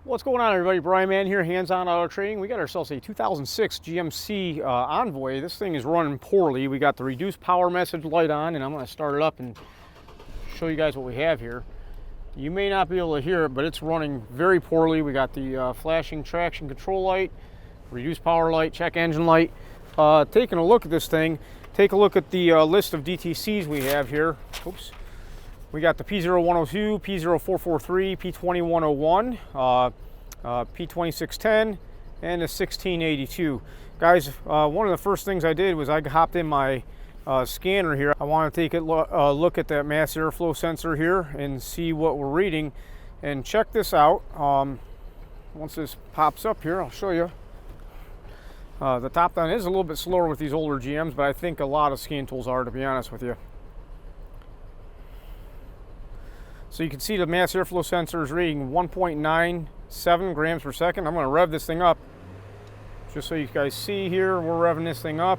What's going on, everybody? Brian Man here, Hands-On Auto Trading. We got ourselves a 2006 GMC Envoy. This thing is running poorly. We got the reduced power message light on, and I'm going to start it up and show you guys what we have here. You may not be able to hear it, but it's running very poorly. We got the flashing traction control light, reduced power light, check engine light. Taking a look at this thing, take a look at the list of DTCs we have here. Oops. We got the P0102, P0443, P2101, P2610, and the 1682. Guys, one of the first things I did was I hopped in my scanner here. I want to take a look at that mass airflow sensor here and see what we're reading. And check this out. Once this pops up here, I'll show you. The top down is a little bit slower with these older GMs, but I think a lot of scan tools are, to be honest with you. So you can see the mass airflow sensor is reading 1.97 grams per second. I'm going to rev this thing up just so you guys see here. We're revving this thing up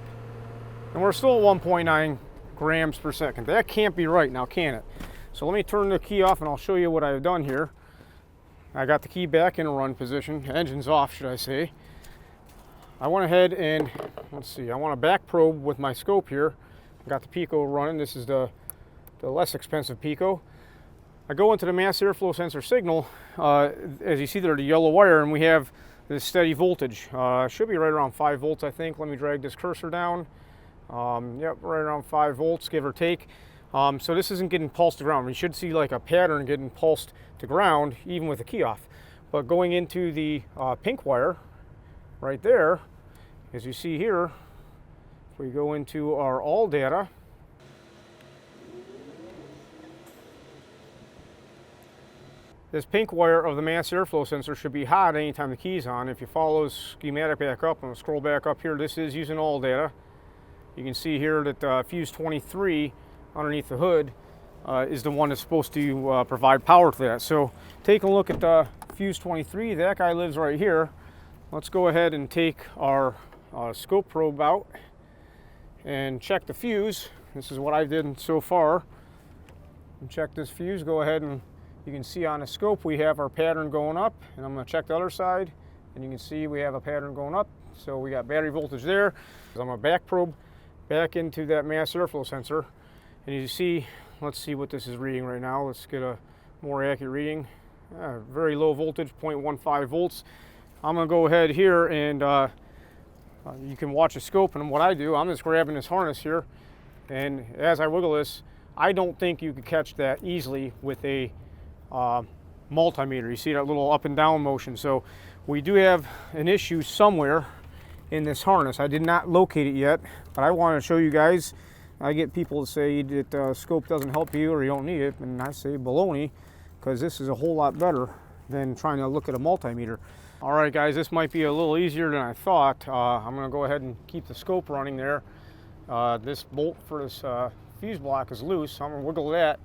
and we're still at 1.9 grams per second. That can't be right now, can it? So let me turn the key off and I'll show you what I've done here. I got the key back in a run position. Engine's off, should I say. I went ahead and, let's see, I want to back probe with my scope here. I got the Pico running. This is the less expensive Pico. I go into the mass airflow sensor signal. As you see there, the yellow wire, and we have this steady voltage. Should be right around 5 volts, I think. Let me drag this cursor down. Yep, right around 5 volts, give or take. So this isn't getting pulsed to ground. We should see like a pattern getting pulsed to ground, even with the key off. But going into the pink wire, right there, as you see here, if we go into our all data, this pink wire of the mass airflow sensor should be hot anytime the key's on. If you follow this schematic back up, and scroll back up here, this is using all data. You can see here that fuse 23 underneath the hood is the one that's supposed to provide power to that. So take a look at the fuse 23. That guy lives right here. Let's go ahead and take our scope probe out and check the fuse. This is what I did so far. And check this fuse. Go ahead and you can see on the scope we have our pattern going up, and I'm going to check the other side, and you can see we have a pattern going up. So we got battery voltage there. I'm going to back probe back into that mass airflow sensor, and you see, let's see what this is reading right now. Let's get a more accurate reading. Very low voltage, 0.15 volts. I'm going to go ahead here and you can watch the scope, and what I do, I'm just grabbing this harness here, and as I wiggle this, I don't think you could catch that easily with a multimeter. You see that little up and down motion. So we do have an issue somewhere in this harness. I did not locate it yet, but I want to show you guys. I get people to say that scope doesn't help you or you don't need it, and I say baloney, because this is a whole lot better than trying to look at a multimeter. All right, guys, this might be a little easier than I thought. I'm going to go ahead and keep the scope running there. This bolt for this fuse block is loose, so I'm going to wiggle that.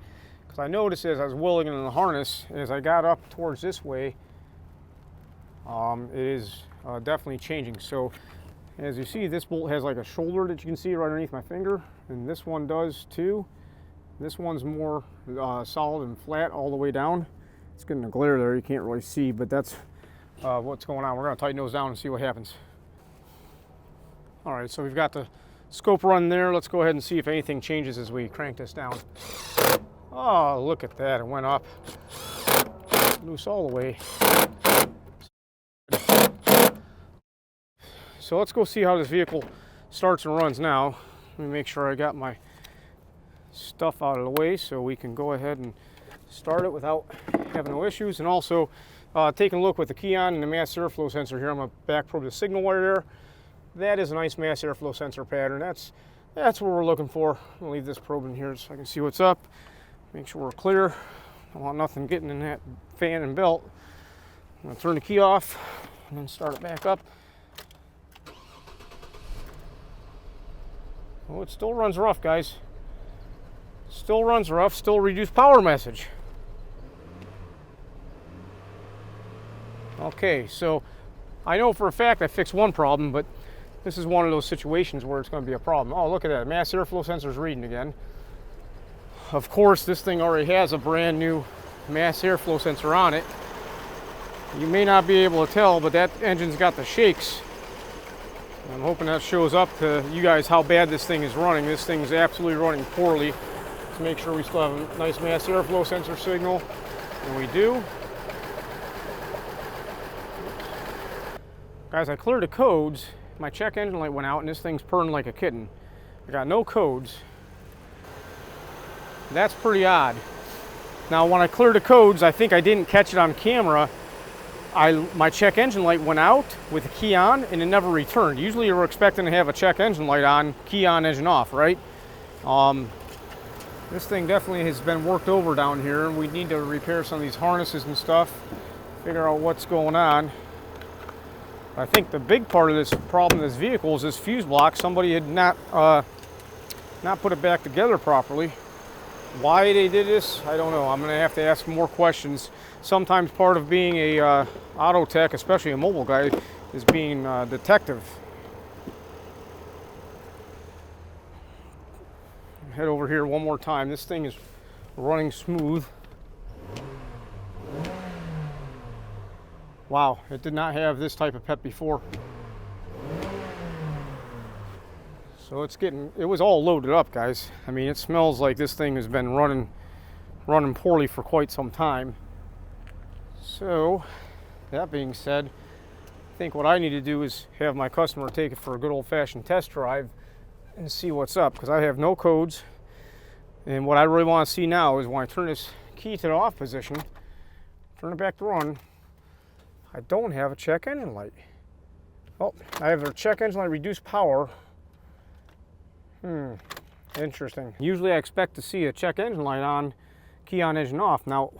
Because I noticed as I was wiggling in the harness, as I got up towards this way, it is definitely changing. So as you see, this bolt has like a shoulder that you can see right underneath my finger, and this one does too. This one's more solid and flat all the way down. It's getting a glare there, you can't really see, but that's what's going on. We're going to tighten those down and see what happens. All right, so we've got the scope run there. Let's go ahead and see if anything changes as we crank this down. Oh, look at that, it went up. Loose all the way. So let's go see how this vehicle starts and runs now. Let me make sure I got my stuff out of the way so we can go ahead and start it without having no issues. And also, taking a look with the key on and the mass airflow sensor here, I'm going to back probe the signal wire there. That is a nice mass airflow sensor pattern. That's what we're looking for. I'll leave this probe in here so I can see what's up. Make sure we're clear. I don't want nothing getting in that fan and belt. I'm going to turn the key off and then start it back up. Oh, it still runs rough, guys. Still runs rough, still reduced power message. Okay, so I know for a fact I fixed one problem, but this is one of those situations where it's going to be a problem. Oh, look at that. Mass airflow sensor's reading again. Of course, this thing already has a brand new mass airflow sensor on it. You may not be able to tell, but that engine's got the shakes. I'm hoping that shows up to you guys how bad this thing is running. This thing is absolutely running poorly. Let's make sure we still have a nice mass airflow sensor signal, and we do. Guys, I cleared the codes. My check engine light went out and this thing's purring like a kitten. I got no codes. That's pretty odd. Now when I cleared the codes, I think I didn't catch it on camera. My check engine light went out with the key on and it never returned. Usually you're expecting to have a check engine light on, key on, engine off, right? This thing definitely has been worked over down here. We need to repair some of these harnesses and stuff, figure out what's going on. I think the big part of this problem of this vehicle is this fuse block. Somebody had not put it back together properly. Why they did this, I don't know. I'm going to have to ask more questions. Sometimes part of being a auto tech, especially a mobile guy, is being a detective. Head over here one more time. This thing is running smooth. Wow, it did not have this type of pep before. So it was all loaded up, guys. I mean, it smells like this thing has been running poorly for quite some time. So, that being said, I think what I need to do is have my customer take it for a good old-fashioned test drive and see what's up, because I have no codes. And what I really want to see now is when I turn this key to the off position, turn it back to run, I don't have a check engine light. Oh, I have a check engine light reduced power. Interesting. Usually I expect to see a check engine light on, key on, engine off. Now,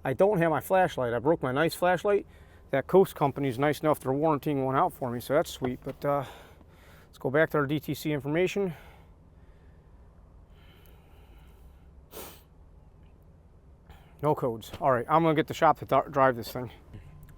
I don't have my flashlight. I broke my nice flashlight. That Coast company is nice enough, they're warranting one out for me, so that's sweet. But let's go back to our DTC information. No codes. All right, I'm gonna get the shop to drive this thing.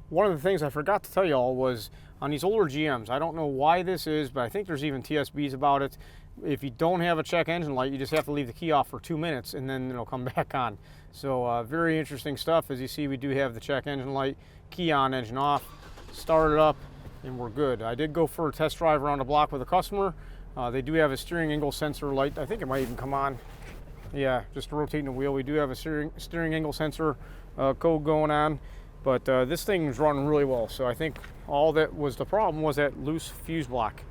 One of the things I forgot to tell y'all was on these older GMs, I don't know why this is, but I think there's even TSBs about it. If you don't have a check engine light, you just have to leave the key off for 2 minutes and then it'll come back on. So very interesting stuff. As you see, we do have the check engine light, key on, engine off, start it up, and we're good. I did go for a test drive around the block with a customer. They do have a steering angle sensor light. I think it might even come on. Yeah, just rotating the wheel. We do have a steering angle sensor code going on. But this thing's running really well, so I think all that was the problem was that loose fuse block.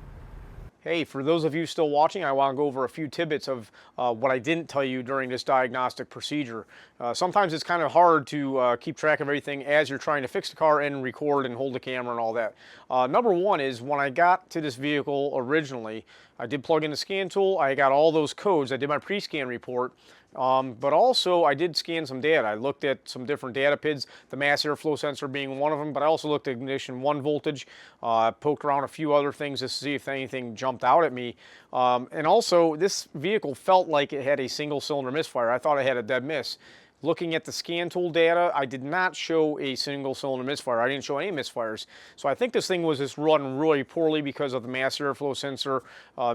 Hey, for those of you still watching, I want to go over a few tidbits of what I didn't tell you during this diagnostic procedure. Sometimes it's kind of hard to keep track of everything as you're trying to fix the car and record and hold the camera and all that. Number one is when I got to this vehicle originally, I did plug in the scan tool. I got all those codes. I did my pre-scan report. But also I did scan some data. I looked at some different data PIDs, the mass airflow sensor being one of them, but I also looked at ignition 1 voltage, poked around a few other things to see if anything jumped out at me. And also this vehicle felt like it had a single cylinder misfire. I thought it had a dead miss. Looking at the scan tool data, I did not show a single cylinder misfire. I didn't show any misfires. So I think this thing was just run really poorly because of the mass airflow sensor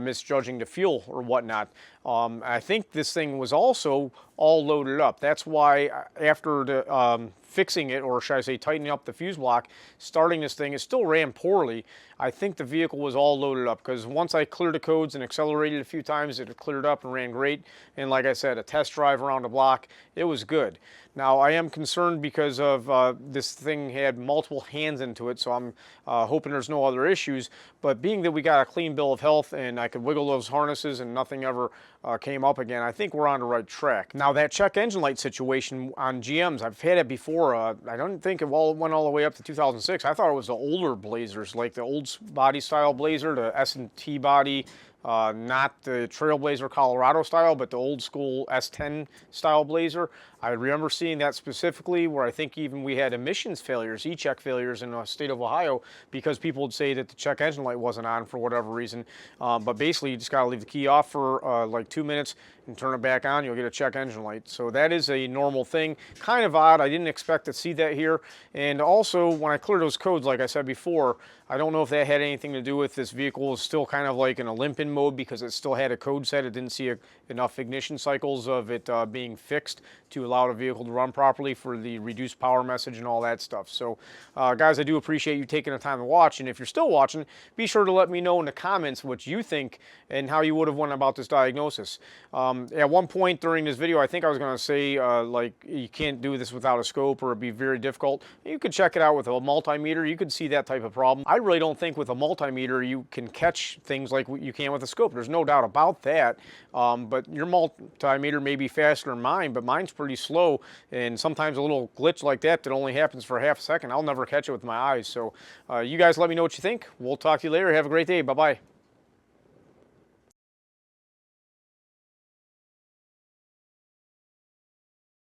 misjudging the fuel or whatnot. I think this thing was also all loaded up. That's why after the fixing it, or should I say tightening up the fuse block, starting this thing, it still ran poorly. I think the vehicle was all loaded up because once I cleared the codes and accelerated a few times, it cleared up and ran great. And like I said, a test drive around the block, it was good. Now I am concerned because of this thing had multiple hands into it, so I'm hoping there's no other issues. But being that we got a clean bill of health and I could wiggle those harnesses and nothing ever came up again, I think we're on the right track. Now that check engine light situation on GMs, I've had it before. I don't think it went all the way up to 2006. I thought it was the older Blazers, like the old body style Blazer, the S&T body. Not the Trailblazer Colorado style, but the old school S10 style Blazer. I remember seeing that specifically where I think even we had emissions failures, e-check failures in the state of Ohio because people would say that the check engine light wasn't on for whatever reason. But basically you just got to leave the key off for like 2 minutes and turn it back on, you'll get a check engine light. So that is a normal thing. Kind of odd. I didn't expect to see that here. And also, when I cleared those codes, like I said before, I don't know if that had anything to do with this vehicle is still kind of like in a limp-in mode because it still had a code set. It didn't see enough ignition cycles of it being fixed to allow the vehicle to run properly for the reduced power message and all that stuff. So guys, I do appreciate you taking the time to watch. And if you're still watching, be sure to let me know in the comments what you think and how you would have went about this diagnosis. At one point during this video, I think I was going to say like you can't do this without a scope or it'd be very difficult. You could check it out with a multimeter. You could see that type of problem. I really don't think with a multimeter you can catch things like you can with a scope. There's no doubt about that. But your multimeter may be faster than mine, but mine's pretty slow. And sometimes a little glitch like that only happens for half a second, I'll never catch it with my eyes. So you guys let me know what you think. We'll talk to you later. Have a great day. Bye-bye.